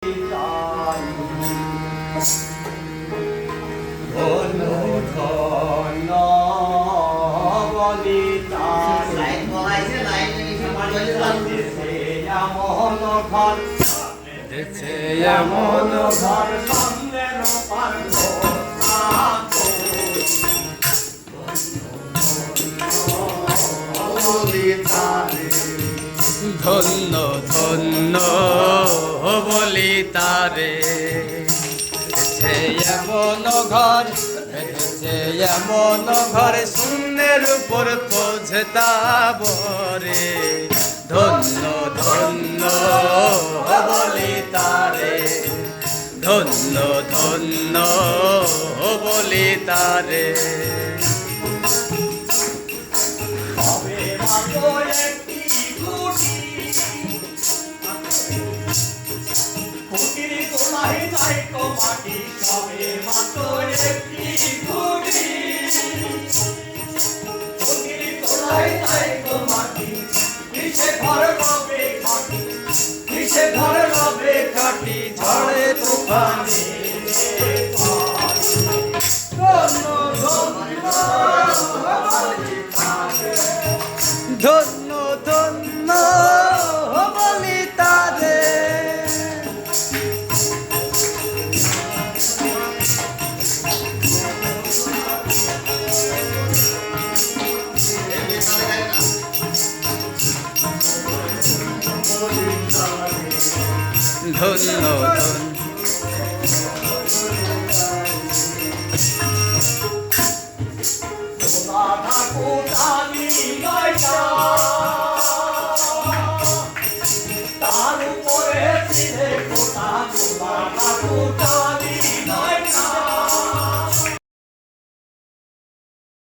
ধন্য ধন্য বলিতা দেশে এমন ঘর সামনের পার্ব ধন্য ধন্য বলি তারে সে এমন ঘর সে এমন ঘর শূন্যের উপর পৌঁছতা বরে ধন্য ধন্য বলি তারে ধন্য ধন্য বলি তারে কুটির তোলায় যাই তো মাটি সবে মাত্র একটি কুটি কুটির তোলায় যাই তো মাটি কিসে ঘর রবে খাটি কিসে ঘর রবে খাটি ঝড়ে তুফানে ধন্য ধন্য বলি তারে ধন্য তার উপরে কোটা